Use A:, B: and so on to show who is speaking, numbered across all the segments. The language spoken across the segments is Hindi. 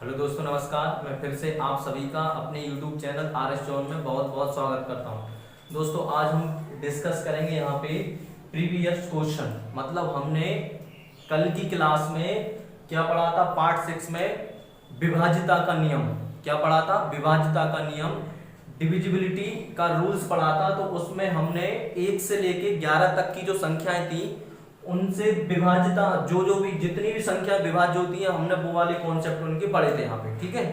A: हेलो दोस्तों, नमस्कार। मैं फिर से आप सभी का अपने YouTube चैनल RS जोन में बहुत बहुत स्वागत करता हूं। दोस्तों, आज हम डिस्कस करेंगे यहाँ पे प्रीवियस क्वेश्चन। मतलब हमने कल की क्लास में क्या पढ़ा था? पार्ट 6 में विभाज्यता का नियम। क्या पढ़ा था? विभाज्यता का नियम, डिविजिबिलिटी का रूल्स पढ़ा था। तो उसमें हमने 1 से लेके 11 तक की जो संख्याएं थी उनसे विभाज्यता, जो भी जितनी भी संख्या विभाज्य होती है, हमने वो वाले कॉन्सेप्ट उनके पढ़े थे यहाँ पे। ठीक है,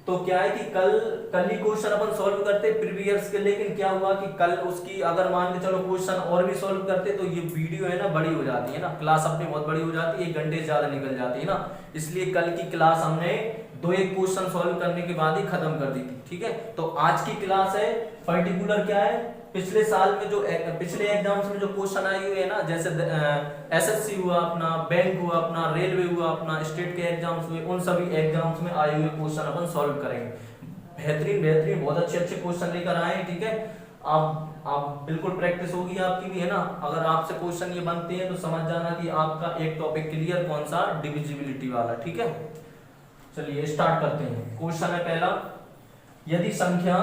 A: तो क्या है कि कल ही क्वेश्चन अपन सॉल्व करते प्रीवियस के, लेकिन क्या हुआ कि कल उसकी अगर मान के चलो क्वेश्चन और भी सॉल्व करते तो ये वीडियो है ना बड़ी हो जाती है ना, क्लास अपनी बहुत बड़ी हो जाती है, 1 घंटे से ज्यादा निकल जाती है ना। इसलिए कल की क्लास हमने 2-1 क्वेश्चन सॉल्व करने के बाद ही खत्म कर दी थी। ठीक है, तो आज की क्लास है पर्टिकुलर क्या है, पिछले साल में जो पिछले एग्जाम्स में जो क्वेश्चन आए हुए हैं ना, जैसे एसएससी हुआ अपना, बैंक हुआ अपना, रेलवे हुआ अपना, स्टेट के एग्जाम्स हुए, उन सभी एग्जाम्स में आए हुए क्वेश्चन अपन सॉल्व करेंगे। बेहतरीन बहुत अच्छे क्वेश्चन लेकर आए हैं। ठीक है, आप बिल्कुल प्रैक्टिस होगी आपकी भी, है ना। अगर आपसे क्वेश्चन ये बनते हैं तो समझ जाना कि आपका एक टॉपिक क्लियर, कौन सा? डिविजिबिलिटी वाला। ठीक है, चलिए स्टार्ट करते हैं। क्वेश्चन है पहला, यदि संख्या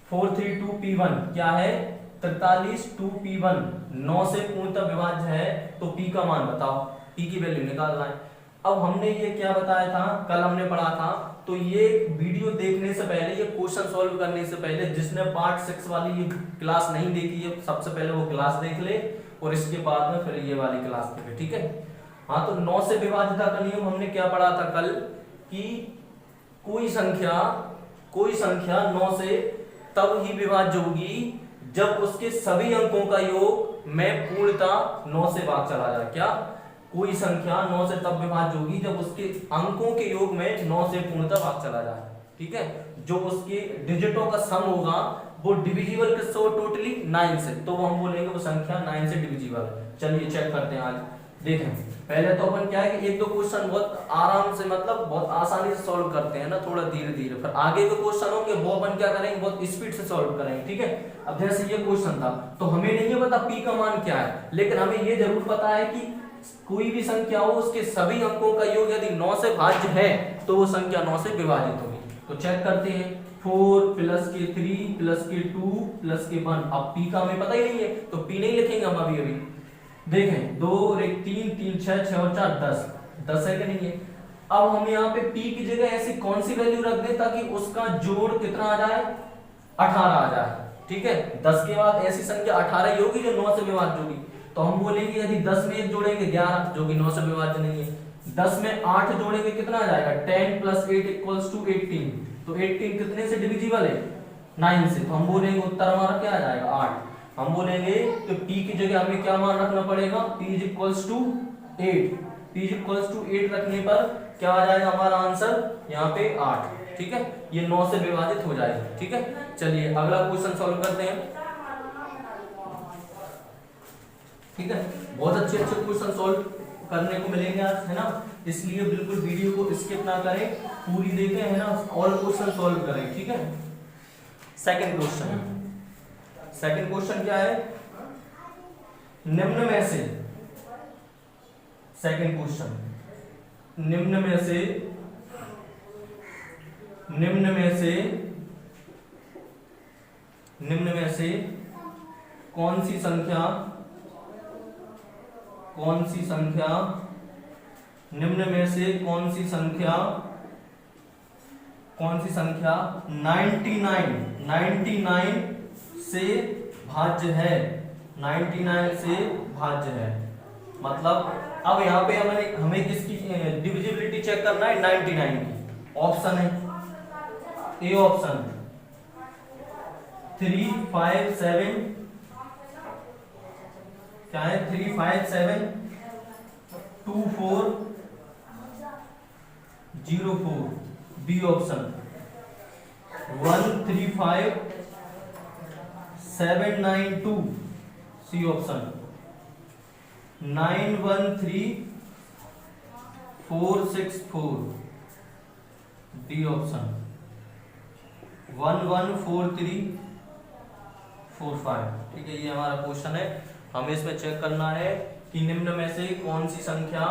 A: 432p1 क्या है? 43 2p1 9 से पूर्णतः विभाज्य है, तो p का मान बताओ। p की वैल्यू निकालना है। अब हमने ये क्या बताया था, कल हमने पढ़ा था, तो ये वीडियो देखने से पहले, ये क्वेश्चन सॉल्व करने से पहले, जिसने पार्ट 6 वाली ये क्लास नहीं देखी है, सबसे पहले वो क्लास देख ले और इसके बाद में फिर ये वाली क्लास देखे। ठीक है, हाँ, तो 9 से विभाज्यता का नियम हमने क्या पढ़ा था कल, कि कोई संख्या 9 से तब ही विभाज्य होगी जब उसके सभी अंकों का योग में पूर्णतः 9 से भाग चला जाए। क्या? कोई संख्या 9 से तब विभाज्य होगी जब उसके अंकों के योग में 9 से पूर्णतः भाग चला जाए। ठीक है, जो उसके डिजिटों का सम होगा वो डिविजिबल किससे हो? टोटली 9 से, तो वो हम बोलेंगे वो संख्या 9 से डिविजिबल है। चलिए चेक करते हैं। आज देखें, पहले तो अपन क्या है कि 1-2 क्वेश्चन बहुत आराम से, मतलब बहुत आसानी से सॉल्व करते हैं ना, थोड़ा धीरे धीरे। फिर आगे के क्वेश्चन होंगे वो अपन क्या करेंगे, बहुत स्पीड से सॉल्व करेंगे। ठीक है, अब जैसे ये क्वेश्चन था, तो हमें नहीं पता p का मान क्या है, लेकिन हमें ये जरूर पता है कि कोई भी संख्या हो उसके सभी अंकों का योग यदि 9 से भाज्य है तो वो संख्या 9 से विभाजित होगी। तो चेक करते हैं, 4 + के 3 + के 2 + के 1। अब p का हमें पता ही नहीं है तो p नहीं लिखेंगे हम अभी। देखें, 2 और 1 3 3 6 6 और 4 10 है कि नहीं है। अब हम यहाँ पे p की जगह ऐसी कौन सी वैल्यू रख दें ताकि उसका जोड़ कितना आ जाए? 18 आ जाए। ठीक है, 10 के बाद ऐसी संख्या 18 ही होगी जो 9 से विभाज्य होगी। तो हम बोलेंगे यदि 10 में 1 जोड़ेंगे 11, जो कि 9 से विभाज्य नहीं है। 10 में 8 जोड़ेंगे कितना आ जाएगा? 10 + 8 = 18। तो 18 कितने से डिविजिबल है? 9 से। तो हम बोलेंगे उत्तर हमारा क्या आ जाएगा? 8। हम बोलेंगे तो p की जगह हमें क्या मान रखना पड़ेगा? p = 8। p = 8 रखने पर क्या आ जाएगा हमारा आंसर? यहाँ पे 8। ठीक है, ये 9 से विभाजित हो जाएगा। ठीक है, चलिए अगला क्वेश्चन सॉल्व करते हैं। ठीक है, बहुत अच्छे क्वेश्चन सॉल्व करने को मिलेंगे आज, है ना। इसलिए बिल्कुल वीडियो को स्किप ना करें, पूरी देखें, है ना, ऑल क्वेश्चन सॉल्व करें। ठीक है, सेकंड क्वेश्चन क्या है? निम्न में से, सेकंड क्वेश्चन, निम्न में से कौन सी संख्या निम्न में से कौन सी संख्या 99 से भाज्य है? 99 से भाज्य है। मतलब अब यहाँ पे हमें किसकी डिविजिबिलिटी चेक करना है? 99 की। ऑप्शन है, ए ऑप्शन 3 5 7, क्या है? 3 5 7 2 4 0 4। B option 1 3 5 7 9 2। C option 9 1 3 4 6 4। D option 1 1 4 3 4 5। ठीक है, ये हमारा क्वेश्चन है। हमें इसमें चेक करना है कि निम्न में से कौन सी संख्या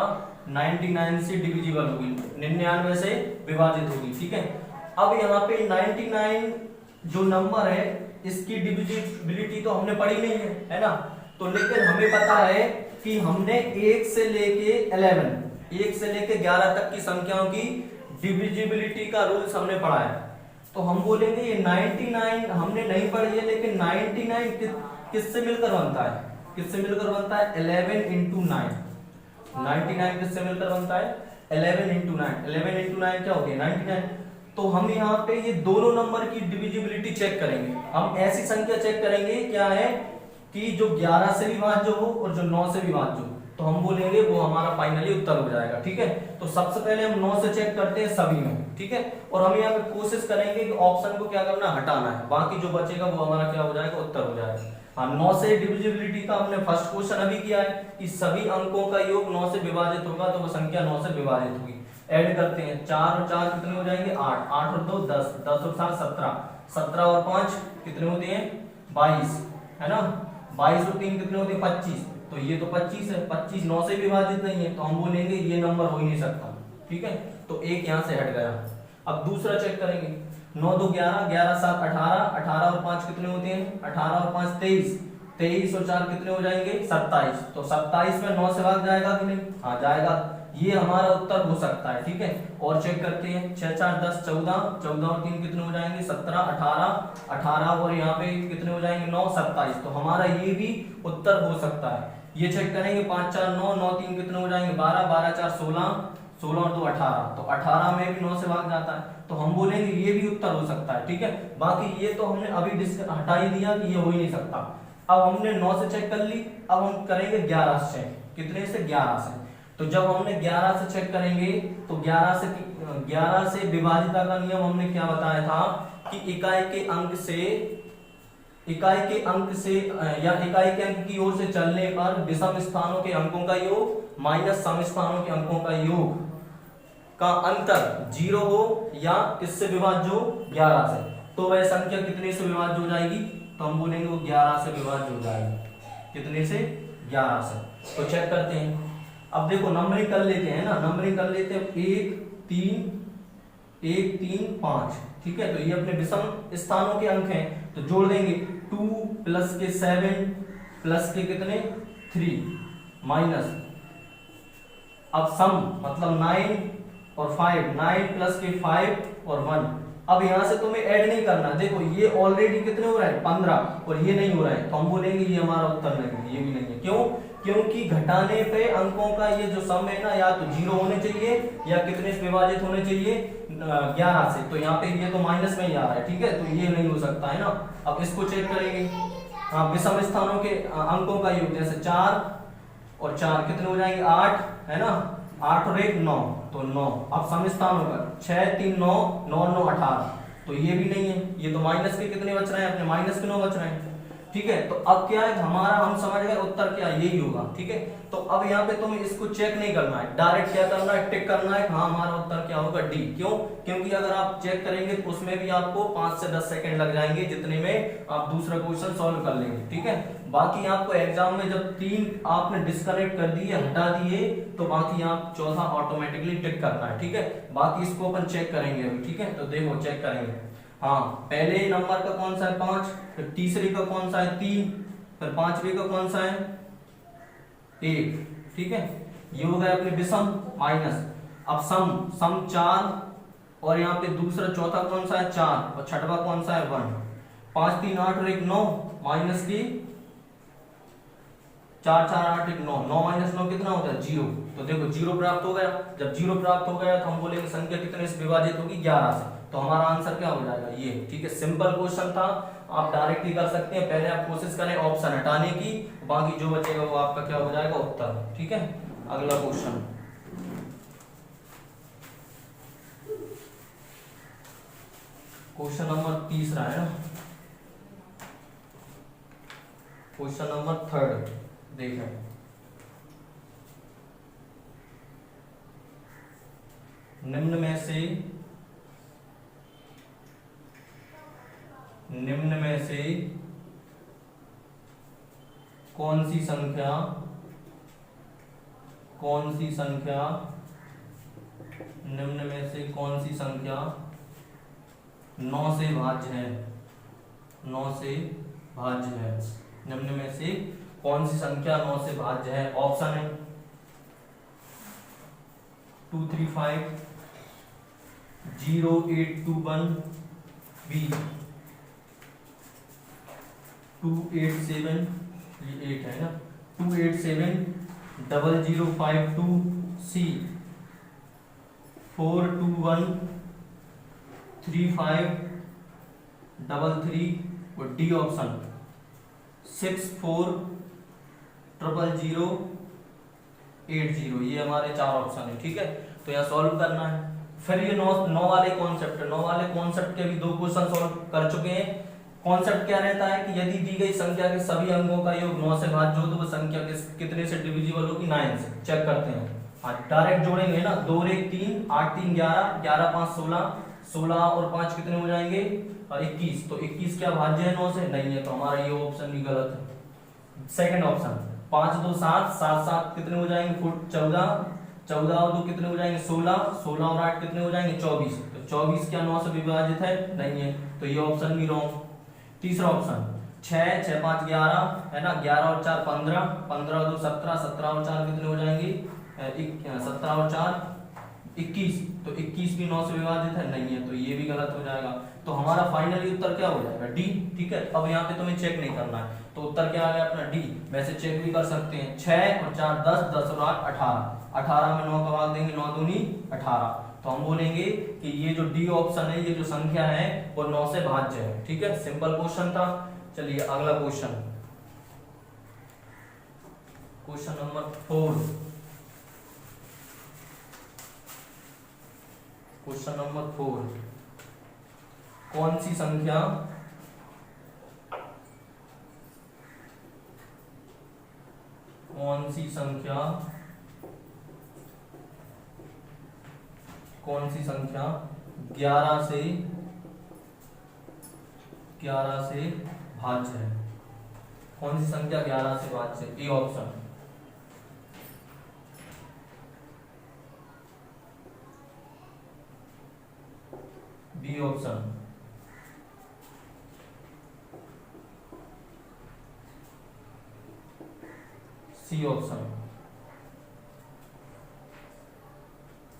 A: 99 से डिविजिबल होगी, 99 से विभाजित होगी। ठीक है, अब यहाँ पे 99 जो नंबर है इसकी डिविजिबिलिटी तो हमने पढ़ी नहीं है ना, तो लेकिन हमें पता है कि हमने 1 से लेके 11 तक की संख्याओं की डिविजिबिलिटी का रूल्स हमने पढ़ा है। तो हम बोलेंगे ये 99 हमने नहीं पढ़ी है, लेकिन 99 किससे मिलकर बनता है, किससे मिलकर बनता है 11 इंटू 9। 99 किससे मिलकर बनता है 11 इंटू 9। 11 इंटू 9 क्या हो गया 99। तो हम यहाँ पे ये दोनों नंबर की डिविजिबिलिटी चेक करेंगे। हम ऐसी संख्या चेक करेंगे क्या है कि जो 11 से विभाज्य हो और जो 9 से विभाज्य हो, तो हम बोलेंगे वो हमारा फाइनली उत्तर हो जाएगा। ठीक है, तो सबसे पहले हम 9 से चेक करते हैं सभी में। ठीक है, और हम यहाँ पे कोशिश करेंगे कि ऑप्शन को क्या करना है, हटाना है, बाकी जो बचेगा वो हमारा क्या हो जाएगा, उत्तर हो जाएगा। हाँ, 9 से डिविजिबिलिटी का हमने फर्स्ट क्वेश्चन अभी किया है कि सभी अंकों का योग 9 से विभाजित होगा, तो वो संख्या 9 से विभाजित होगी। ऐड करते हैं, 4 और 4 कितने हो जाएंगे 8, 8 और 2 10, 10 और 7 17, 17 और 5 कितने होते हैं 22, है ना, 22 और 3 कितने होते हैं 25, तो ये तो 25 है, 25 9 से विभाजित नहीं है, तो हम बोलेंगे ये नंबर हो ही नहीं सकता। ठीक है, तो एक यहाँ से हट गया। अब दूसरा चेक करेंगे, 9 2 11, 11 7 18, 18 और 5 कितने होते हैं 18 और 5 23, 23 और 4 कितने हो जाएंगे 27, तो 27 में 9 से भाग जाएगा कि नहीं, हाँ जाएगा, ये हमारा उत्तर हो सकता है। ठीक है, और चेक करते हैं, 6 4 10 14, 14 और 3 कितने हो जाएंगे 17, 18, 18 और यहाँ पे कितने हो जाएंगे 9 27, तो हमारा ये भी उत्तर हो सकता है। ये चेक करेंगे, 5 4 9, 9 3 कितने हो जाएंगे 12, 12 4 16, 16 और 2 18, तो 18 में भी 9 से भाग जाता है, तो हम बोलेंगे ये भी उत्तर हो सकता है। ठीक है, बाकी ये तो हमने अभी हटा ही दिया कि ये हो ही नहीं सकता। अब हमने 9 से चेक कर ली, अब हम करेंगे 11 से चेक, कितने से 11 से। तो जब हमने 11 से चेक करेंगे तो 11 से विभाजिता का नियम हमने क्या बताया था कि इकाई के अंक या इकाई के अंक की ओर से चलने पर विषम स्थानों के अंकों का योग माइनस सम स्थानों के अंकों का योग का अंतर 0 हो या किससे विभाज्य हो 11 से, तो वह संख्या कितने से विभाज्य हो जाएगी, तो हम बोलेंगे वो 11 से विभाज्य हो जाएगी। कितने से 11 से। तो चेक करते हैं, अब देखो नंबरिंग कर लेते हैं ना, नंबरिंग कर लेते हैं 1 3 5। ठीक है, तो ये अपने विषम स्थानों के अंक हैं, तो जोड़ देंगे 2 प्लस के 7 प्लस के कितने 3 माइनस, अब सम मतलब 9 और 5, 9 प्लस के 5 और 1। अब यहां से तुम्हें ऐड नहीं करना, देखो ये ऑलरेडी कितने हो रहा है 15 और ये नहीं हो रहा है, तो हम बोलेंगे ये हमारा उत्तर नहीं है, ये भी नहीं है। क्यों, क्योंकि घटाने पे अंकों का ये जो सम है ना, या तो 0 होने चाहिए या कितने से विभाजित होने चाहिए 11 से, तो यहाँ पे ये तो माइनस में ही आ रहा है। ठीक है, तो ये नहीं हो सकता है ना। अब इसको चेक करेंगे, हाँ विषम स्थानों के अंकों का योग, जैसे 4 और 4 कितने हो जाएंगे 8, है ना, 8 और 1 9, तो 9। अब सम स्थानों का 6 3 9, 9 9 18, तो ये भी नहीं है, ये तो माइनस के कितने बच रहे हैं अपने, माइनस के 9 बच रहे हैं। ठीक है, तो अब क्या है हमारा, हम समझ गए उत्तर क्या यही होगा। ठीक है, तो अब यहाँ पे तुम्हें इसको चेक नहीं करना है, डायरेक्ट क्या करना है टिक करना है, हाँ हमारा उत्तर क्या होगा डी। क्यों, क्योंकि अगर आप चेक करेंगे तो उसमें भी आपको 5 से 10 सेकंड लग जाएंगे, जितने में आप दूसरा क्वेश्चन सॉल्व कर लेंगे। ठीक है, बाकी आपको एग्जाम में जब 3 आपने डिस्कनेक्ट कर दिए हटा दिए, तो बाकी आप चौथा ऑटोमेटिकली टिक करना है। ठीक है, बाकी इसको अपन चेक करेंगे अभी। ठीक है, तो देखो चेक करेंगे, हाँ पहले नंबर का कौन सा है 5, फिर तीसरे का कौन सा है 3, फिर पांचवे का कौन सा है 1। ठीक है, ये हो गया अपने विषम माइनस। अब सम 4 और यहाँ पे दूसरा चौथा कौन सा है 4 और छठवा कौन सा है 1। 5 3 8 और 1 9 माइनस की 4 4 8 1 9, 9 माइनस 9 कितना होता है 0। तो देखो 0 प्राप्त हो गया, जब 0 प्राप्त हो गया तो हम बोलेंगे संख्या कितने से विभाजित होगी 11 से, तो हमारा आंसर क्या हो जाएगा ये। ठीक है, सिंपल क्वेश्चन था, आप डायरेक्टली कर सकते हैं, पहले आप कोशिश करें ऑप्शन हटाने की, बाकी जो बचेगा वो आपका क्या हो जाएगा उत्तर। ठीक है, अगला क्वेश्चन, क्वेश्चन नंबर तीसरा है ना, क्वेश्चन नंबर 3 देखें, निम्न में से कौन सी संख्या निम्न में से कौन सी संख्या 9 से भाज्य है, 9 से भाज्य है, निम्न में से कौन सी संख्या 9 से भाज्य है। ऑप्शन है 235, 0821, बी 287, ये 8 है ना, 287, 0052, सी 421, 3533, और डी ऑप्शन 640080। ये हमारे 4 ऑप्शन है। ठीक है, तो यहाँ सॉल्व करना है। फिर ये 9 वाले कॉन्सेप्ट है, 9 वाले कॉन्सेप्ट के भी 2 क्वेश्चन सॉल्व कर चुके हैं। कॉन्सेप्ट क्या रहता है कि यदि दी गई संख्या के सभी अंकों का योग 9 से भाज्य हो तो वो संख्या कितने से डिविजिबल होगी, 9 से। चेक करते हैं, हाँ डायरेक्ट जोड़ेंगे ना, 2 और 1 3, 8 3 11, 11 5 16, 16 और 5 कितने हो जाएंगे, 21। तो 21 क्या भाज्य है 9 से, नहीं है, तो हमारा ये ऑप्शन भी गलत है। सेकंड ऑप्शन 5 2 7, 7 7 कितने हो जाएंगे 14, 14 और 2 कितने हो जाएंगे 16, 16 और 8 कितने हो जाएंगे 24। तो 24 क्या 9 से विभाजित है, नहीं है, तो ये ऑप्शन भी रॉन्ग। तीसरा ऑप्शन 6 6 5 11 है ना, 11 और 4 15, 15 और 2 17, 17 और 4 कितने हो जाएंगे 17 और 4 21। तो 21 भी 9 से विभाजित है, नहीं है, तो ये भी गलत हो जाएगा। तो हमारा फाइनली उत्तर क्या हो जाएगा, डी। ठीक है, अब यहाँ पे तुम्हें चेक नहीं करना है, तो उत्तर क्या आ गया अपना डी। वैसे चेक भी कर सकते हैं, 6 और 4 10, 10 और 8 18, 18 में 9 का भाग देंगे, 9 दूनी 18। तो हम बोलेंगे कि ये जो डी ऑप्शन है, ये जो संख्या है वो 9 से भाज्य है। ठीक है, सिंपल क्वेश्चन था। चलिए अगला question, question number 4। Question number 4, कौन सी संख्या कौन सी संख्या 11 से भाज्य है, कौन सी संख्या 11 से भाज्य है। A option, B option, C option.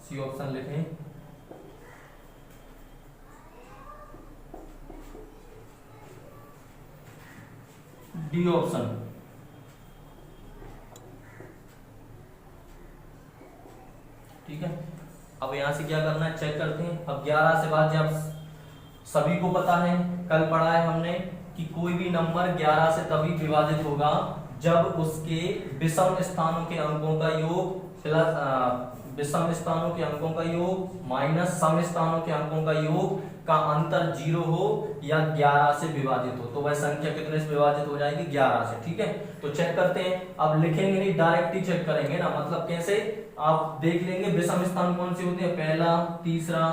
A: C option लिखें, डी ऑप्शन। ठीक है, अब यहां से क्या करना है चेक करते हैं। अब 11 से भाज्य आप सभी को पता है, कल पढ़ा है हमने कि कोई भी नंबर 11 से तभी विभाजित होगा जब उसके विषम स्थानों के अंकों का योग प्लस विषम स्थानों के अंकों का योग माइनस सम स्थानों के अंकों का योग का अंतर 0 हो या 11 से विभाजित हो, तो वह संख्या कितने से विभाजित हो जाएगी 11 से। ठीक है, तो चेक करते हैं। अब लिखेंगे नहीं, डायरेक्ट ही चेक करेंगे ना, मतलब कैसे, आप देख लेंगे विषम स्थान कौन से होते हैं, पहला तीसरा,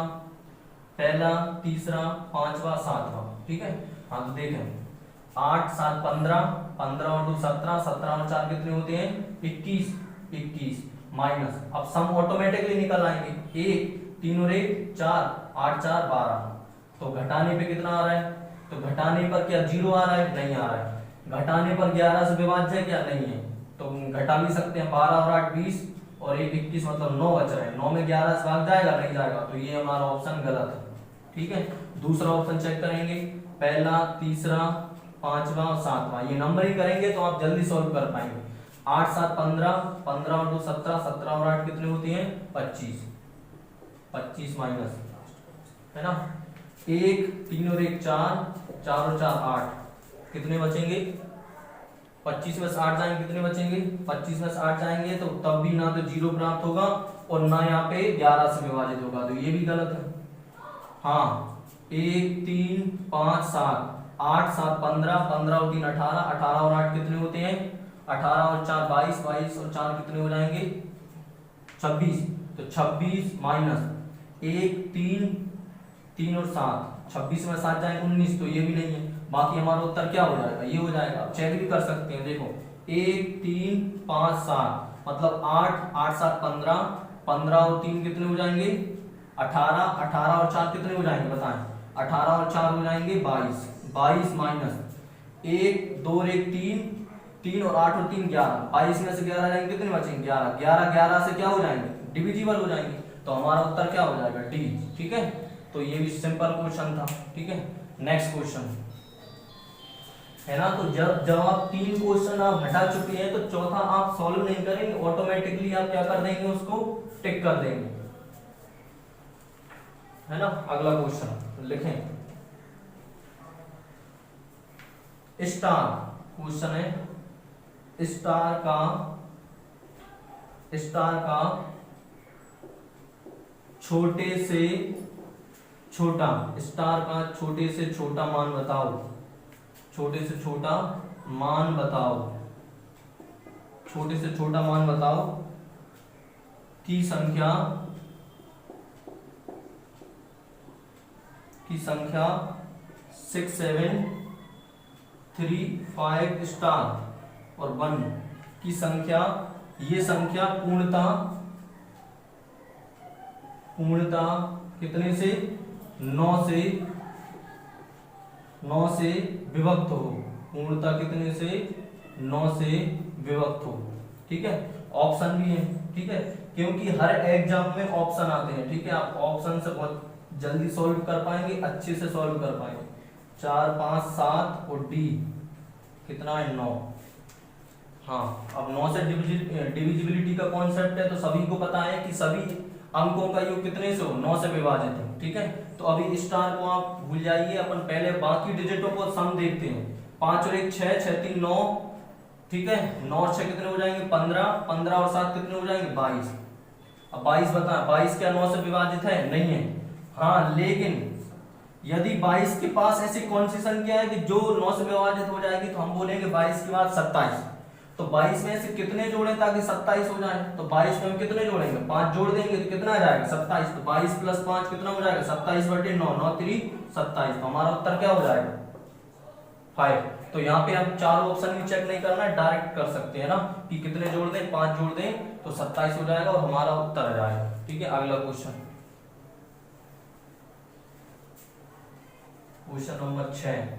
A: पांचवा, सातवां। ठीक है, हाँ तो देखें 8 7 15, 15 और 2 17, 17 और 4 कितने होते हैं 21 माइनस, अब सम ऑटोमेटिकली निकल आएंगे, 1 3 और 1 4, 8 4 12। तो घटाने पे कितना आ रहा है, तो घटाने पर क्या 0 आ रहा है, नहीं आ रहा है। घटाने पर 11 से विभाज्य है क्या, नहीं है, तो घटा भी सकते हैं, 12 और 8 20 और 1 21, मतलब 9 बच रहे हैं। 9 में 11 से भाग जाएगा, नहीं जाएगा, तो ये हमारा ऑप्शन गलत है। ठीक है, दूसरा ऑप्शन चेक करेंगे, पहला तीसरा पांचवा और सातवां, ये नंबर ही करेंगे तो आप जल्दी सॉल्व कर पाएंगे। 8 7 15, 15 और 2 17, 17 और 8 कितने होती हैं 25 माइनस है ना, 1 3 और 1 4, 4 और 4 8, कितने बचेंगे 25 में से 8 जाएंगे, कितने बचेंगे 25 में से 8 जाएंगे, तो तब भी ना तो 0 प्राप्त होगा और ना यहाँ पे 11 से विभाजित होगा, तो ये भी गलत है। हाँ 1 3 5 7, 8 7 15, 15 और 3 18, 18 और 8 कितने होते हैं 18 और 4 22, 22 और 4 कितने हो जाएंगे 26, तो 26 माइनस 1 3 3 और 7, 26 में 7 जाएंगे 19, तो ये भी नहीं है। बाकी हमारा उत्तर क्या हो जाएगा, ये हो जाएगा। चेक भी कर सकते हैं, देखो 1 3 5 7 मतलब 8 8 7 15 15 और 3 कितने हो जाएंगे 18 18 और 4 कितने हो जाएंगे बताएं 18 और 4 हो जाएंगे 22 22 माइनस 1 2 और 1 3 3 और 8 और 3 11 22 में से 11 जाएंगे कितने बचेंगे 11 11 11 से क्या हो जाएंगे डिविजिबल हो जाएंगे तो हमारा उत्तर क्या हो जाएगा डी। ठीक है तो ये भी सिंपल क्वेश्चन था। ठीक है नेक्स्ट क्वेश्चन है ना। तो जब आप 3 क्वेश्चन आप हटा चुके हैं तो चौथा आप सॉल्व नहीं करेंगे ऑटोमेटिकली आप क्या कर देंगे उसको टिक कर देंगे है ना। अगला क्वेश्चन लिखें स्टार क्वेश्चन है स्टार का छोटे से छोटा स्टार का छोटे से छोटा मान बताओ छोटे से छोटा मान बताओ छोटे से छोटा मान बताओ की संख्या 6 7 3 5 स्टार और 1 की संख्या ये संख्या पूर्णता कितने से 9 से विभक्त हो पूर्णता कितने से 9 से विभक्त हो। ठीक है ऑप्शन भी है। ठीक है क्योंकि हर एग्जाम में ऑप्शन आते हैं। ठीक है आप ऑप्शन से बहुत जल्दी सॉल्व कर पाएंगे अच्छे से सॉल्व कर पाएंगे 4 5 7 और डी कितना है 9। हाँ अब 9 से डिविजिबिलिटी का कॉन्सेप्ट है तो सभी को पता है कि सभी अंकों का योग कितने से हो 9 से विभाजित हो। ठीक है तो अभी स्टार को आप भूल जाइए अपन पहले बाकी डिजिटों को सम देखते हैं 5 और 1 6 6 3 9। ठीक है 9 और 6 कितने हो जाएंगे 15 15 और 7 कितने हो जाएंगे 22। अब 22 बता 22 क्या 9 से विभाजित है नहीं है। हाँ लेकिन यदि 22 के पास ऐसी कौन सी संख्या है कि जो 9 से विभाजित हो जाएगी तो हम बोलेंगे 22 के बाद 27। तो 22 में से कितने जोड़ें ताकि 27 हो जाए तो 22 में हम कितने जोड़ेंगे 5 जोड़ देंगे तो कितना आ जाएगा 27। तो 22 प्लस 5 कितना हो जाएगा 27 बटे 9 9 3 27। तो हमारा उत्तर क्या हो जाएगा 5। तो यहाँ पे हम चारों ऑप्शन भी चेक नहीं करना है डायरेक्ट कर सकते हैं ना कि कितने जोड़ दें 5 जोड़ दें तो 27 हो जाएगा और हमारा उत्तर आ जाएगा। ठीक है अगला क्वेश्चन क्वेश्चन नंबर 6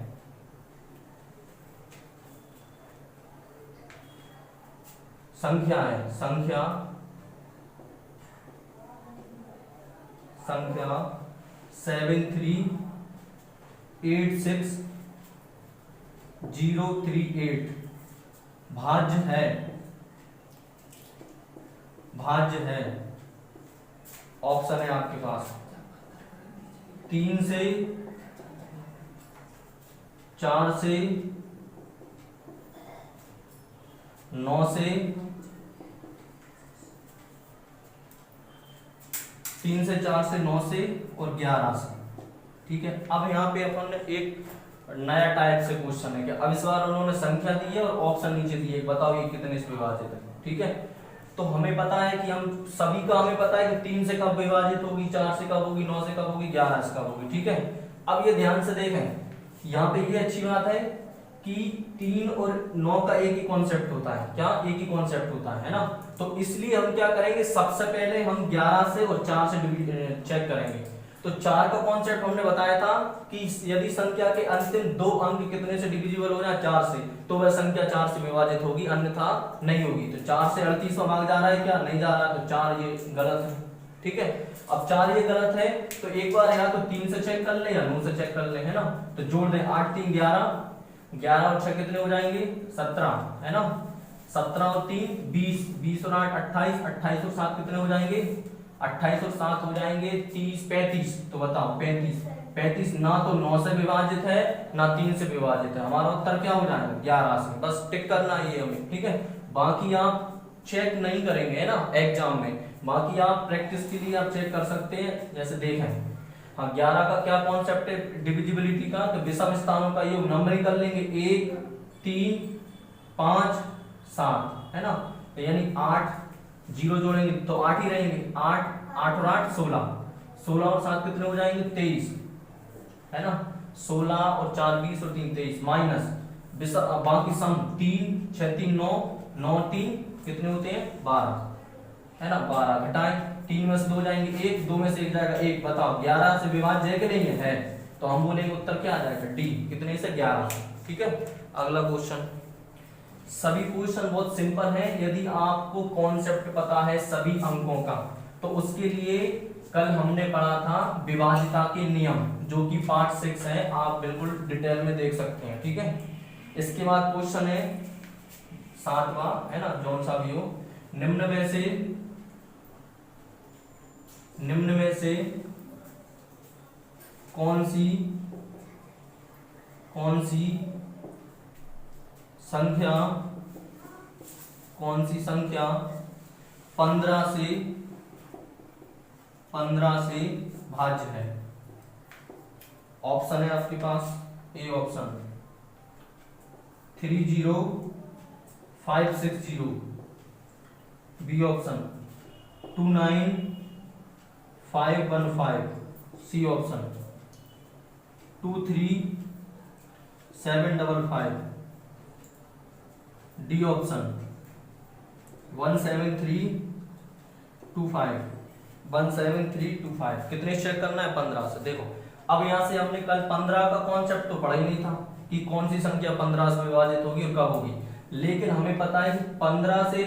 A: संख्या है संख्या 7386038 भाज्य है ऑप्शन है आपके पास 3 से 4 से 9 से 3 से 4 से 9 से और 11 से। ठीक है अब यहाँ पे अपन ने एक नया टाइप से क्वेश्चन है कि अब इस बार उन्होंने संख्या दी है और ऑप्शन नीचे दिए बताओ ये कितने से विभाजित है। ठीक है तो हमें पता है कि हम सभी का हमें पता है कि 3 से कब विभाजित होगी 4 से कब होगी 9 से कब होगी 11 से कब होगी। ठीक है अब ये ध्यान से देखें यहाँ पे ये अच्छी बात है कि 3 और 9 का एक ही कॉन्सेप्ट होता है क्या एक ही कॉन्सेप्ट होता है ना। तो इसलिए हम क्या करेंगे सबसे पहले हम 11 से और 4 से चेक करेंगे। तो 4 का कॉन्सेप्ट हमने बताया था कि यदि संख्या के अंतिम 2 अंक कितने से डिविजिबल हो जाए 4 से तो वह संख्या 4 से विभाजित होगी अन्यथा नहीं होगी। तो 4 से 38 में भाग जा रहा है क्या नहीं जा रहा तो 4 ये गलत है। ठीक है अब 4 ये गलत है तो एक बार या तो 3 से चेक कर ले या 9 से चेक कर ले है ना। तो जोड़ दें 8 3 11 11 और 6 कितने हो जाएंगे 17 है ना 17 और 3 20 20 और 8 28 28 और 7 कितने हो जाएंगे 28 और 7 हो जाएंगे 30 35। तो बताओ 35 ना तो 9 से विभाजित है ना 3 से विभाजित है हमारा उत्तर क्या हो जाएगा 11 से। बस टिक करना ये हमें। ठीक है बाकी आप चेक नहीं करेंगे है ना एग्जाम में बाकी आप प्रैक्टिस के लिए आप चेक कर सकते हैं जैसे देखें। हाँ 11 का क्या कॉन्सेप्ट है डिविजिबिलिटी का तो विषम स्थानों का योग नंबरिंग कर लेंगे 1 3 5 7 है ना। तो यानी 8 0 जोड़ेंगे तो 8 ही रहेंगे 8 8 और 8 16 16 और 7 कितने हो जाएंगे 23 है ना 16 और 4 20 और 3 23 माइनस बाकी सम 3 6 3 9 9 3 कितने होते हैं 12, है ना। 12 घटाएं, 3 में से 2 जाएंगे 1, 2 में से 1 जाएगा 1। बताओ 11 से विभाज्य है कि नहीं है? तो हम बोलेंगे उत्तर क्या आ जाएगा डी, कितने से 11। ठीक है, अगला क्वेश्चन। सभी क्वेश्चन बहुत सिंपल है। यदि आपको कॉन्सेप्ट पता है सभी अंकों का, तो उसके लिए कल हमने पढ़ा था विभाज्यता के नियम, जो कि पार्ट 6 है, आप बिल्कुल डिटेल में देख सकते हैं। ठीक है, इसके बाद क्वेश्चन है 7वां, है ना, जौन सा भी हो। निम्न में से कौन सी संख्या 15 से भाज्य है? ऑप्शन है आपके पास, A option 30560, B option 29515, C option 23755, D option 17325। कितने चेक करना है? 15 से। देखो अब यहां से हमने कल 15 का कॉन्सेप्ट तो पढ़ा ही नहीं था कि कौन सी संख्या 15 से विभाजित होगी और कब होगी, लेकिन हमें पता है कि 15 से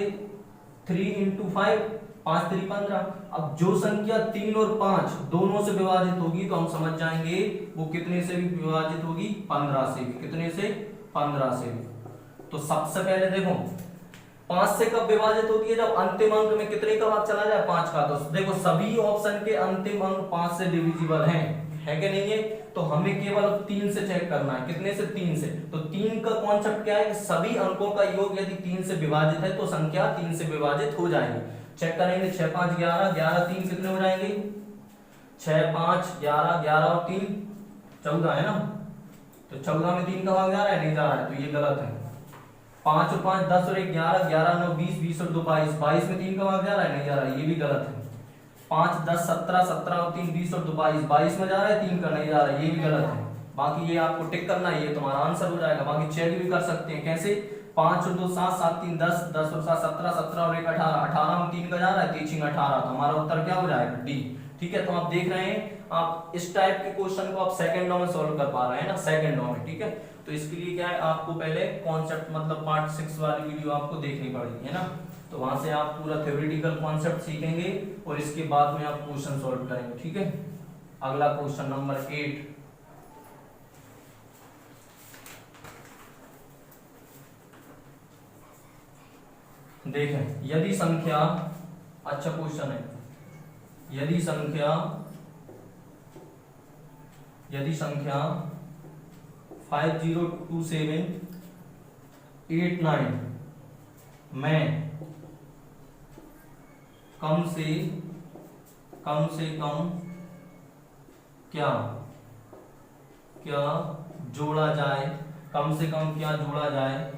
A: 3 × 5 5 3 15। अब जो संख्या 3 और 5 दोनों से विभाजित होगी तो हम समझ जाएंगे वो कितने से भी विभाजित होगी? 15 से भी। कितने से? 15 से भी। तो सबसे पहले देखो 5 से कब विभाजित होती है? जब अंतिम अंक में कितने का भाग चला जाए? 5 का। तो देखो सभी ऑप्शन के अंतिम अंक 5 से डिविजिबल हैं, है कि नहीं है? तो हमें केवल 3 से चेक करना है। कितने से? 3 से। तो 3 का कॉन्सेप्ट क्या है कि सभी अंकों का योग यदि 3 से विभाजित है तो संख्या 3 से विभाजित हो जाएगी। चेक करेंगे 6 5 11, 11 3 कितने हो जाएंगे? 6 5 11, 11 और 3 14, है ना। तो 14 में 3 का भाग जा रहा है? नहीं जा रहा है, तो ये गलत है। 5 और 5 10 और 1 11, 11 9 20, 20 और 2 22, 22 में 3 का भाग जा रहा है? नहीं जा रहा है, ये भी गलत है। 5 10 17, 17 और 3 20 और 2 22, 22 में जा रहा है, 3 का नहीं जा रहा है, ये भी गलत है। बाकी ये आपको टिक करना है, ये तुम्हारा आंसर हो जाएगा। बाकी चेक भी कर सकते हैं। कैसे? 5 और 2 7, 7 3 10, 10 और 7 17, 17 और 1 18, 18 में 3 का जा रहा है, 3 18, तो हमारा उत्तर क्या हो जाएगा? डी। ठीक है, तो आप देख रहे हैं, आप इस टाइप के क्वेश्चन को आप सेकंडों में सॉल्व कर पा रहे हैं ना, सेकंडों में। ठीक है, तो इसके लिए क्या है, आपको पहले कॉन्सेप्ट मतलब पार्ट 6 वाली वीडियो आपको देखनी पड़ेगी, है ना। तो वहां से आप पूरा थ्योरेटिकल कॉन्सेप्ट सीखेंगे और इसके बाद में आप क्वेश्चन सॉल्व करेंगे। ठीक है, अगला क्वेश्चन नंबर 8। देखें, यदि संख्या, अच्छा क्वेश्चन है, यदि संख्या 502789 में कम से कम क्या जोड़ा जाए, कम से कम क्या जोड़ा जाए,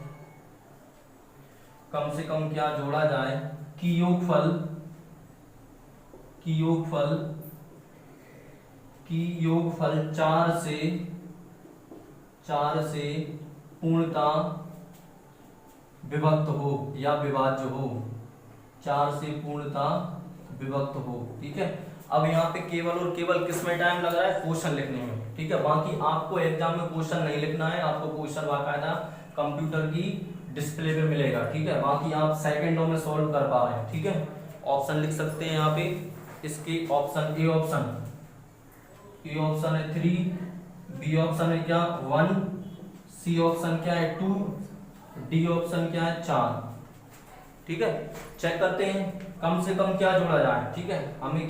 A: कम से कम क्या जोड़ा जाए कि योगफल 4 से पूर्णतः विभक्त हो या विभाज्य हो, 4 से पूर्णतः विभक्त हो। ठीक है, अब यहाँ पे केवल और केवल किसमें टाइम लग रहा है? क्वेश्चन लिखने में। ठीक है, बाकी आपको एग्जाम में क्वेश्चन नहीं लिखना है, आपको क्वेश्चन बाकायदा कंप्यूटर की डिस्प्ले पे मिलेगा। ठीक है, बाकी आप सेकंडों में सॉल्व कर पा रहे हैं। ठीक है, ऑप्शन लिख सकते हैं यहाँ पे इसके। ऑप्शन ए ऑप्शन है 3, बी ऑप्शन है क्या 1, सी ऑप्शन क्या है 2, डी ऑप्शन क्या है 4। ठीक है, चेक करते हैं कम से कम क्या जोड़ा जाए। ठीक है, हमें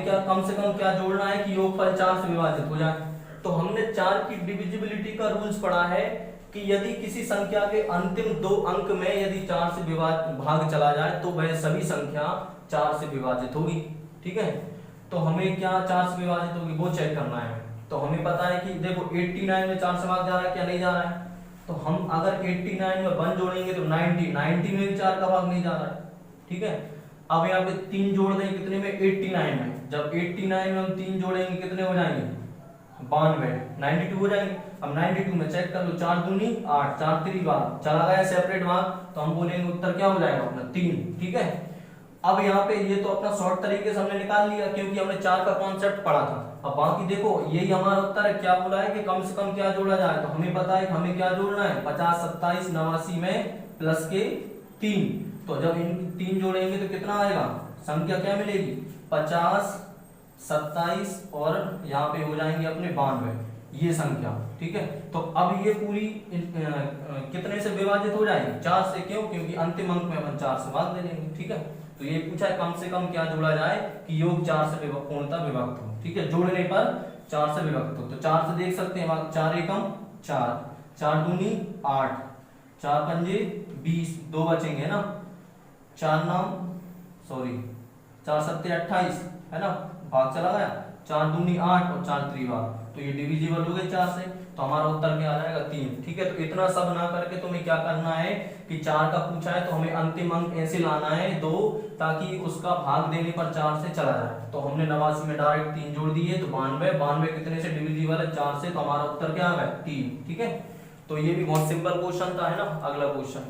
A: क्या कम से कम क्या जोड़ना है कि योगफल 4 से विभाजित हो जाए। तो हमने 4 की डिविजिबिलिटी का रूल्स पढ़ा है कि यदि किसी संख्या के अंतिम 2 अंक में यदि 4 से भाग चला जाए तो वह सभी संख्या 4 से विभाजित होगी। ठीक है, तो हमें क्या 4 से विभाजित होगी वो चेक करना है। तो हमें पता है कि देखो 89 में 4 से भाग जा रहा है क्या? नहीं जा रहा है। तो हम अगर 89 में 1 जोड़ेंगे तो 90 में भी 4 का भाग नहीं जा रहा है। ठीक है, अब यहाँ पे 3 जोड़ देंगे कितने में? 89 में। जब 89 में हम 3 जोड़ेंगे कितने हो जाएंगे? 92, 92 हो जाएंगे। अब 92 में चेक कर लो, 4 दूनी 8, 4 3 12, चला गया सेपरेट भाग, तो हम बोलेंगे उत्तर क्या हो जाएगा अपना 3। ठीक है, अब यहाँ पे ये तो अपना शॉर्ट तरीके से हमने निकाल लिया क्योंकि हमने 4 का कॉन्सेप्ट पढ़ा था। अब बाकी देखो यही हमारा उत्तर है, क्या बोला है कि कम से कम क्या जोड़ा जाए, तो हमें पता है कि हमें क्या जोड़ना है, 50 27 89 में प्लस के 3। तो जब इन 3 जोड़ेंगे तो कितना आएगा, संख्या क्या मिलेगी, 50 27 और यहाँ पे हो जाएंगे अपने 92 ये संख्या। ठीक है, तो अब ये पूरी कितने से विभाजित हो जाएगी, 4 से। क्यों, क्योंकि अंतिम अंक में अपन 4 से भाग दे देंगे। ठीक है, तो ये पूछा है कम से कम क्या जोड़ा जाए कि योग 4 से पूर्णतः विभक्त हो। ठीक है, जोड़ने पर 4 से विभक्त हो, तो 4 से देख सकते हैं, 4 एकम 4, 4 दूनी 8, 4 पंजे 20, 2 बचेंगे ना, 4 सत्ते 28 है ना, भाग चला गया, 4 दूनी 8 और 4 3 12, तो ये डिविजिबल हो गए 4 से, तो हमारा उत्तर क्या आ जाएगा 3। ठीक है, तो इतना सब ना करके तुम्हें क्या करना है कि 4 का पूछा है तो हमें अंतिम अंक ऐसे लाना है 2, ताकि उसका भाग देने पर 4 से चला जाए। तो हमने 89 में डायरेक्ट 3 जोड़ दिए, तो 92, 92 कितने से डिविजिबल है, 4 से, तो हमारा उत्तर क्या आ गया 3। ठीक है, तो ये भी बहुत सिंपल क्वेश्चन था, है ना। अगला क्वेश्चन,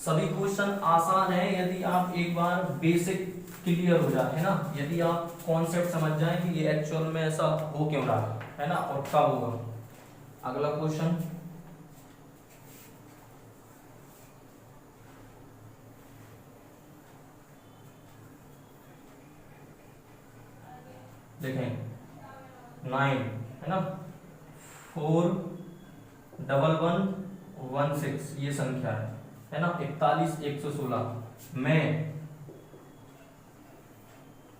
A: सभी क्वेश्चन आसान है यदि आप एक बार बेसिक क्लियर हो जाए, है ना, यदि आप कॉन्सेप्ट समझ जाएं कि ये एक्चुअल में ऐसा हो क्यों रहा है ना, और कब होगा। अगला क्वेश्चन, देखें 9 है ना, 41116 ये संख्या है ना, 41 116 में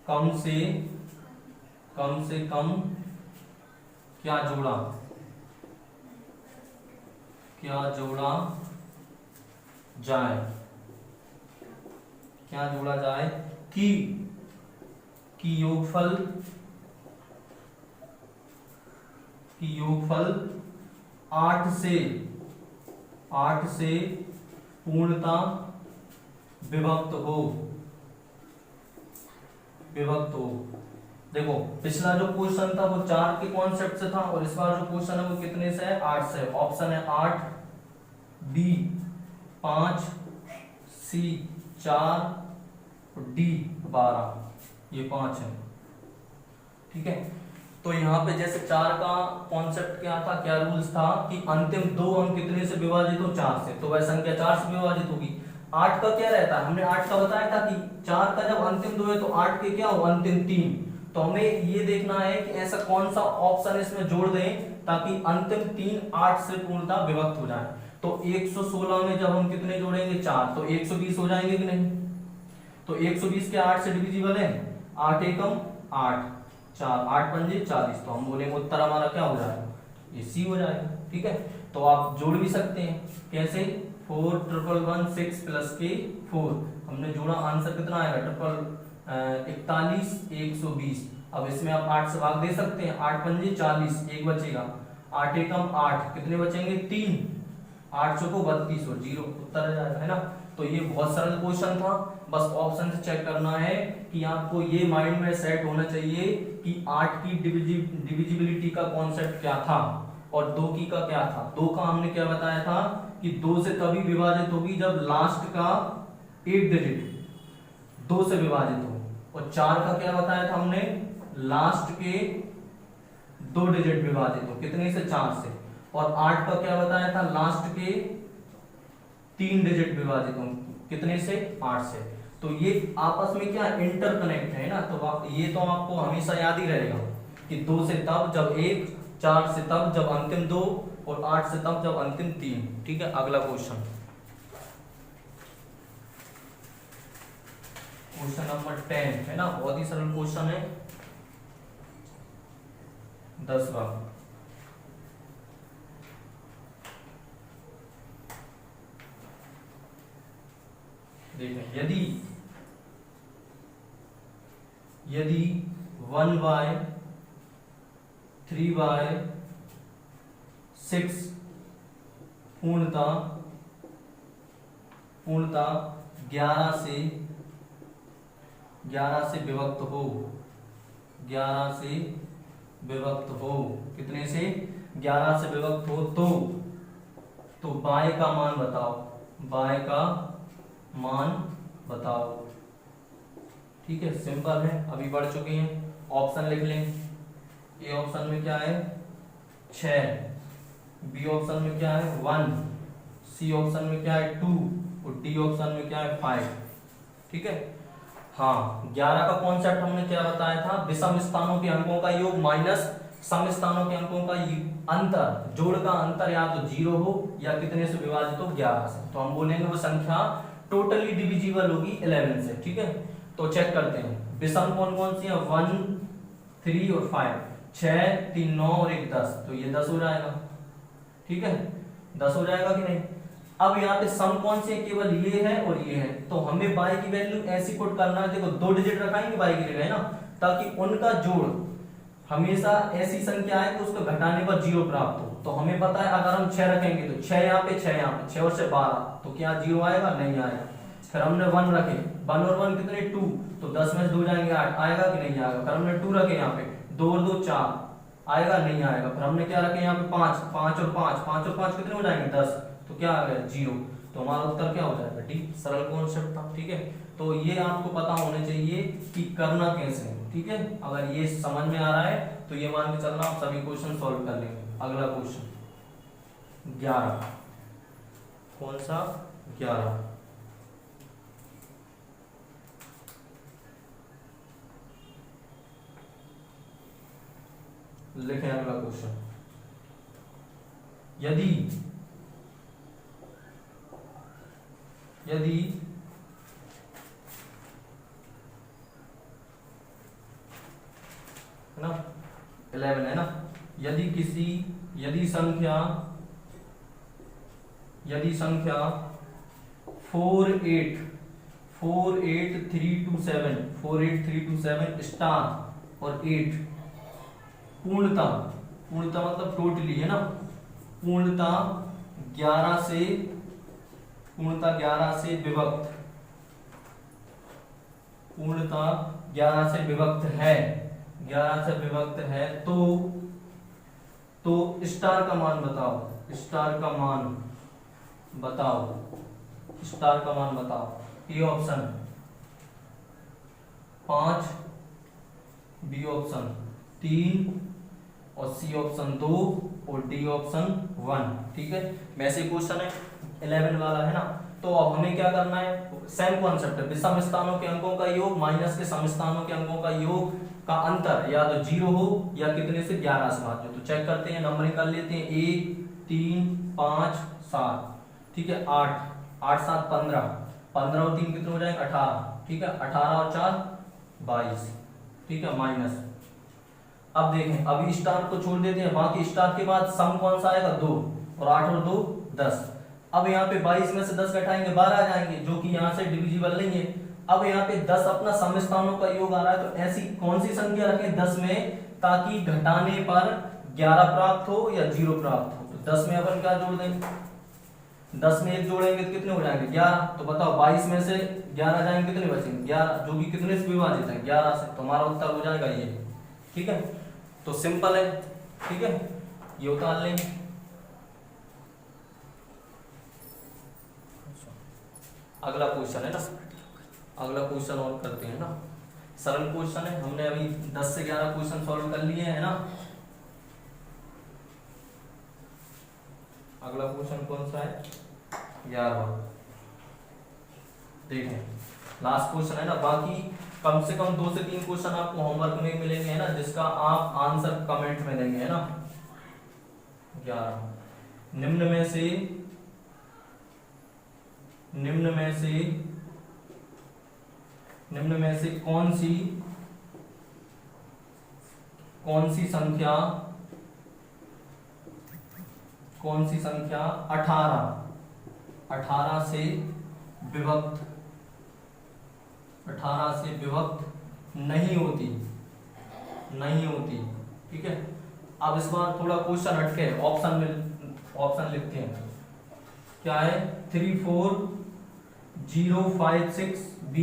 A: कम से कम क्या जोड़ा जाए, क्या जोड़ा जाए कि योगफल 8 से पूर्णता विभक्त हो। देखो पिछला जो क्वेश्चन था वो 4 के कॉन्सेप्ट से था, और इस बार जो क्वेश्चन है वो कितने से है, 8 से। ऑप्शन है 8, बी 5, सी 4, डी 12, ये 5 है। ठीक है, तो यहाँ पे जैसे 4 का कॉन्सेप्ट क्या था, क्या रूल्स था कि अंतिम 2 अंक कितने से विभाजित हो, 4 से, तो वह संख्या 4 से विभाजित होगी। 8 का क्या रहता है, हमने 8 का बताया था कि 4 का जब अंतिम 2 है तो 8 के क्या हो, अंतिम 3। तो हमें ये देखना है कि ऐसा कौन सा ऑप्शन इसमें जोड़ दें ताकि अंतिम 3 8 से पूर्णतः विभक्त हो जाए। तो 116 में जब हम कितने जोड़ेंगे, 4, तो 120 हो जाएंगे कि नहीं। तो 120 के 8 से डिविजिबल है, 8 एकम 8, 4 8 पंजे 40, तो हम बोलेंगे उत्तर हमारा क्या हो जाएगा, ये सी हो जाएगा। ठीक है, तो आप जोड़ भी सकते हैं, कैसे, 4116 प्लस के 4, हमने जोड़ा, आंसर कितना आएगा, 41 120। अब इसमें आप 8 से भाग दे सकते हैं, 8 पंजे 40, 1 बचेगा, 8 एकम 8, कितने बचेंगे 3, 8 चौको 32 और 0, उत्तर आ जाएगा, है ना। तो ये बहुत सरल क्वेश्चन था, बस ऑप्शन से चेक करना है कि आपको ये माइंड में सेट होना चाहिए कि 8 की डिविजिबिलिटी का कॉन्सेप्ट क्या था और 2 की का क्या था। 2 का हमने क्या बताया था कि 2 से तभी विभाजित होगी जब लास्ट का एक डिजिट 2 से विभाजित हो, और 4 का क्या बताया था हमने, लास्ट के 2 डिजिट विभाजित हो, कितने से, 4 से। और 8 का क्या बताया था, लास्ट के 3 डिजिट विभाजित हो, कितने से, 8 से। तो ये आपस में क्या इंटरकनेक्ट है ना, तो ये तो आपको हमेशा याद ही रहेगा कि 2 से तब जब 1, 4 से तब जब अंतिम 2, और 8 से तब जब अंतिम 3। ठीक है, अगला क्वेश्चन, क्वेश्चन नंबर 10 है ना, बहुत ही सरल क्वेश्चन है, 10वां। देखें, यदि 1/3/6 पूर्णतः 11 से विभक्त हो, 11 से विभक्त हो, कितने से 11 से विभक्त हो तो बाय का मान बताओ, बाय का मान बताओ। ठीक है, सिंपल है, अभी बढ़ चुके हैं। ऑप्शन लिख लें। ए ऑप्शन में क्या है 6, बी ऑप्शन में क्या है 1, सी ऑप्शन में क्या है 2 और डी ऑप्शन में क्या है 5। ठीक है, हाँ 11 का कॉन्सेप्ट हमने क्या बताया था, विषम स्थानों के अंकों का योग माइनस सम स्थानों के अंकों का अंतर, जोड़ का अंतर या तो 0 हो या कितने से विभाजित हो 11 से। तो हम बोलेंगे वो संख्या टोटली डिविजिबल होगी 11 से। ठीक है, तो चेक करते हैं विषम कौन कौन सी है 1, 3 और 5, 6, 3, 9 और 1 10, तो ये 10 हो जाएगा। ठीक है, 10 हो जाएगा कि नहीं। अब यहाँ पे सम कौन से केवल ये है और ये है, तो हमें बाई की वैल्यू ऐसी पुट करना है, देखो 2 डिजिट रखाएंगे बाई की जगह है ना, ताकि उनका जोड़ हमेशा ऐसी संख्या है कि उसको घटाने पर 0 प्राप्त हो। तो हमें पता है अगर हम 6 रखेंगे तो 6 यहाँ पे 6 यहाँ पे 6 और से 12, तो क्या 0 आएगा, नहीं आएगा। फिर हमने 1 रखे, 1 और 1 कितने 2, तो 10 में से 2 जाएंगे 8, आएगा कि नहीं आएगा। फिर हमने 2 रखे यहाँ पे, 2 और 2 4, आएगा नहीं आएगा। फिर हमने क्या रखे यहाँ पे 5, 5 और 5, 5 और 5 कितने हो जाएंगे 10, तो क्या आ गया 0। तो हमारा उत्तर क्या हो जाएगा डी। सरल कॉन्सेप्ट था। ठीक है, तो ये आपको पता होने चाहिए कि करना कैसे है। ठीक है, अगर ये समझ में आ रहा है तो ये मान के चलना आप सभी क्वेश्चन सॉल्व कर लेंगे। अगला क्वेश्चन 11, कौन सा 11, लिखें अगला क्वेश्चन। यदि है ना 11 है ना, यदि संख्या 48327 स्टार और 8 पूर्णता मतलब टोटली है ना, पूर्णता 11 से विभक्त, पूर्णता 11 से विभक्त है, 11 से विभक्त है, तो स्टार का मान बताओ, स्टार का मान बताओ। ए ऑप्शन 5, बी ऑप्शन 3 और सी ऑप्शन 2 और डी ऑप्शन 1। ठीक है, वैसे क्वेश्चन है 11 वाला है ना, तो अब हमें क्या करना है, सेम कॉन्सेप्ट है, विषम स्थानों के अंकों का योग माइनस के सम स्थानों के अंकों का योग का अंतर या तो 0 हो या कितने से 11 से भाज्य। तो चेक करते हैं, नंबरिंग कर लेते हैं 1, 3, 5, 7। ठीक है, 8, 8, 7, 15, 15 और 3 कितने हो जाएंगे 18। ठीक है, 18 और 4 22। ठीक है, माइनस। अब देखें, अभी स्टार को छोड़ देते हैं, बाकी स्टार के बाद सम कौन सा आएगा 2 और 8 और 2 10। अब यहाँ पे 22 में से 10 घटाएंगे 12 आ जाएंगे, जो कि यहाँ से डिविजिबल नहीं है। अब यहाँ पे 10 अपना सम स्थानों का योग आ रहा है, तो ऐसी कौन सी संख्या रखें 10 में ताकि घटाने पर 11 प्राप्त हो या 0 प्राप्त हो। तो 10 में अपन क्या जोड़ देंगे, 10 में 1 जोड़ेंगे तो कितने हो जाएंगे 11। तो बताओ 22 में से 11 जाएंगे कितने बचेंगे 11, जो कि कितने से विभाजित है 11 से। तो हमारा उत्तर हो जाएगा ये। ठीक है, तो सिंपल है। ठीक है, ये उतार लेंगे। अगला क्वेश्चन है ना, अगला क्वेश्चन और करते हैं ना, सरल क्वेश्चन है, हमने अभी 10 से 11 क्वेश्चन सॉल्व कर लिए हैं ना। अगला क्वेश्चन कौन सा है 11वां। देखें, लास्ट क्वेश्चन है ना, बाकी कम से कम 2 से 3 क्वेश्चन आपको होमवर्क में मिलेंगे है ना, जिसका आप आंसर कमेंट में देंगे है ना। 11, निम्न में से कौन सी संख्या 18 से विभक्त नहीं होती। ठीक है, अब इस बार थोड़ा क्वेश्चन हटके ऑप्शन लिखते हैं। क्या है 34056B,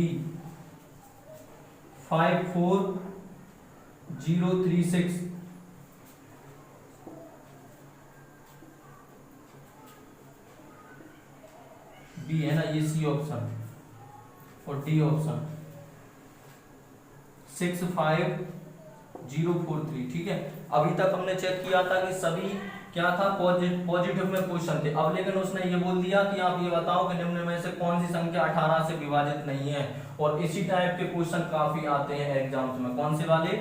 A: 54036 बी है ना, ये सी ऑप्शन और डी ऑप्शन 65043। ठीक है, अभी तक हमने चेक किया था कि सभी क्या था, पॉजिटिव में क्वेश्चन थे। अब लेकिन उसने ये बोल दिया कि आप ये बताओ कि निम्न में से कौन सी संख्या 18 से विभाजित नहीं है। और इसी टाइप के क्वेश्चन काफी आते हैं एग्जाम्स में, कौन से वाले,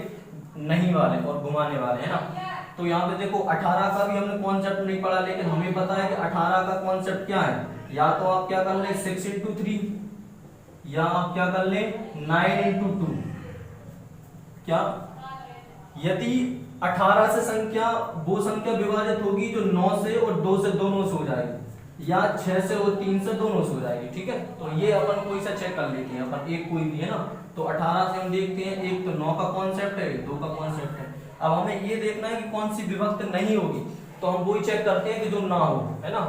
A: नहीं वाले और घुमाने वाले, है ना। तो यहाँ पे देखो 18 का भी हमने कॉन्सेप्ट नहीं पढ़ा, लेकिन हमें पता है कि 18 का कॉन्सेप्ट क्या है। या तो आप क्या कर ले 6 into 3, या आप क्या कर ले 9 into 2। क्या, यदि 18 से संख्या वो संख्या विभाजित होगी जो 9 से और 2 से दोनों से हो जाएगी, या 6 से और 3 से दोनों से हो जाएगी। ठीक है, तो ये अपन कोई सा चेक कर लेते हैं, अपन एक कोई भी है ना। तो 18 से हम देखते हैं, एक तो 9 का कॉन्सेप्ट है, 2 का कॉन्सेप्ट है। अब हमें ये देखना है कि कौन सी विभक्त नहीं होगी, तो हम वही चेक करते हैं कि जो ना हो, है ना।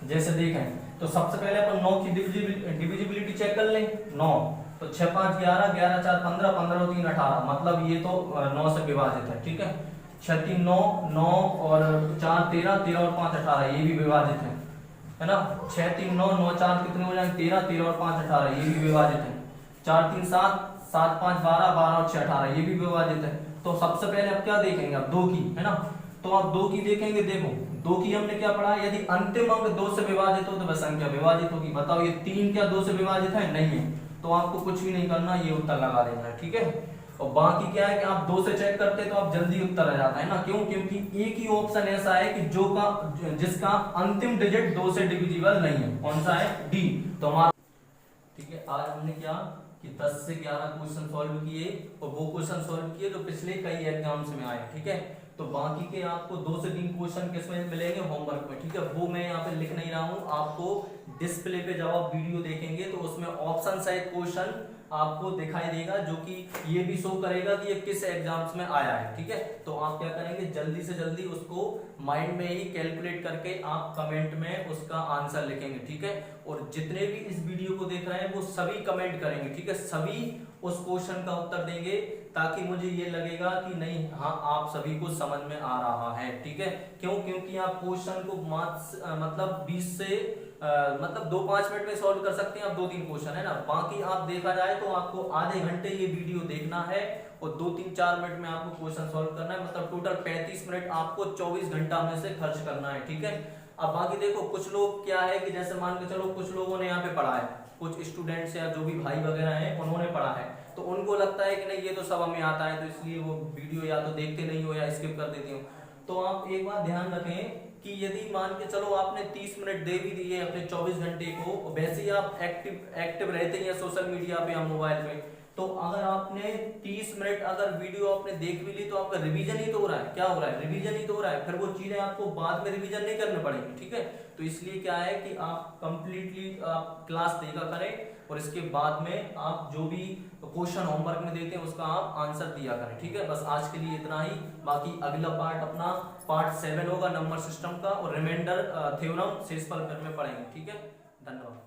A: जैसे देखें तो सबसे पहले अपन 9 की डिविजिबिलिटी चेक कर लें। 9 तो 6 5 11, 11 4 15, 15 और 3 18, मतलब ये तो 9 से विभाजित है। ठीक है, 6 3 9, 9 और 4 13, 13 और 5 18, ये भी विभाजित है ना। 6 3 9, 9 4 कितने हो जाएंगे 13, 13 और 5 18, ये भी विभाजित है। 4 3 7, 7 5 12, 12 और 6 18, ये भी विभाजित है। तो सबसे पहले अब क्या देखेंगे, अब 2 की, है ना। तो आप 2 की देखेंगे, देखो 2 की हमने क्या पढ़ा, यदि अंतिम अंक 2 से विभाजित हो तो वह संख्या विभाजित होगी। बताओ ये 3 क्या 2 से विभाजित है, नहीं है, तो आपको कुछ भी नहीं करना, ये उत्तर लगा देना है। ठीक है, और बाकी क्या है कि आप 2 से चेक करते तो आप जल्दी उत्तर आ जाता है ना। क्यों, क्योंकि एक ही ऑप्शन ऐसा है कि जो का जिसका अंतिम डिजिट 2 से डिविजिबल नहीं है, कौन सा है, डी। तो हमारा ठीक है, आज हमने क्या कि 10 से 11 क्वेश्चन सॉल्व किए, और वो क्वेश्चन सॉल्व किए जो पिछले कई एग्जाम्स में आए। ठीक है, तो बाकी के आपको 2 से 3 क्वेश्चन किसमें मिलेंगे, होमवर्क में। ठीक है, वो मैं यहाँ पे लिख नहीं रहा हूँ, आपको डिस्प्ले पे जब आप वीडियो देखेंगे तो उसमें ऑप्शन सहित क्वेश्चन आपको दिखाई देगा, जो कि ये भी शो करेगा कि ये किस एग्जाम्स में आया है। ठीक है, तो आप क्या करेंगे, जल्दी से जल्दी उसको माइंड में ही कैलकुलेट करके आप कमेंट में उसका आंसर लिखेंगे। ठीक है, और जितने भी इस वीडियो को देख रहे हैं वो सभी कमेंट करेंगे। ठीक है, सभी उस क्वेश्चन का उत्तर देंगे, ताकि मुझे ये लगेगा कि नहीं, हाँ आप सभी को समझ में आ रहा है। ठीक है, क्यों, क्योंकि आप क्वेश्चन को मतलब 20 से मतलब 2-5 मिनट में सॉल्व कर सकते हैं आप 2-3 क्वेश्चन, है ना। बाकी आप देखा जाए तो आपको आधे घंटे ये वीडियो देखना है, और 2-3-4 मिनट में आपको क्वेश्चन सॉल्व करना है, मतलब टोटल 35 मिनट आपको 24 घंटा में से खर्च करना है। ठीक है, अब बाकी देखो कुछ लोग क्या है कि जैसे मान के चलो कुछ लोगों ने यहाँ पे पढ़ा है, कुछ स्टूडेंट्स या जो भी भाई वगैरह हैं उन्होंने पढ़ा है, तो उनको लगता है कि नहीं ये तो सब हमें आता है, तो इसलिए वो वीडियो या तो देखते नहीं हो या स्किप कर देते हो। तो आप एक बात ध्यान रखें कि यदि मान के चलो आपने 30 मिनट दे भी दिए अपने 24 घंटे को, वैसे ही आप एक्टिव रहते हैं सोशल मीडिया पे या मोबाइल पे, तो अगर आपने 30 मिनट अगर वीडियो आपने देख भी ली तो आपका रिवीजन ही तो हो रहा है। क्या हो रहा है, रिवीजन ही तो हो रहा है, फिर वो चीजें आपको बाद में रिवीजन नहीं करने पड़ेंगी। ठीक है, तो इसलिए क्या है कि आप कंप्लीटली आप क्लास देखा करें, और इसके बाद में आप जो भी क्वेश्चन होमवर्क में देते हैं उसका आप आंसर दिया करें। ठीक है, बस आज के लिए इतना ही। बाकी अगला पार्ट अपना पार्ट 7 होगा नंबर सिस्टम का, और रिमाइंडर थ्योरम शेषफल में पढ़ेंगे। ठीक है, धन्यवाद।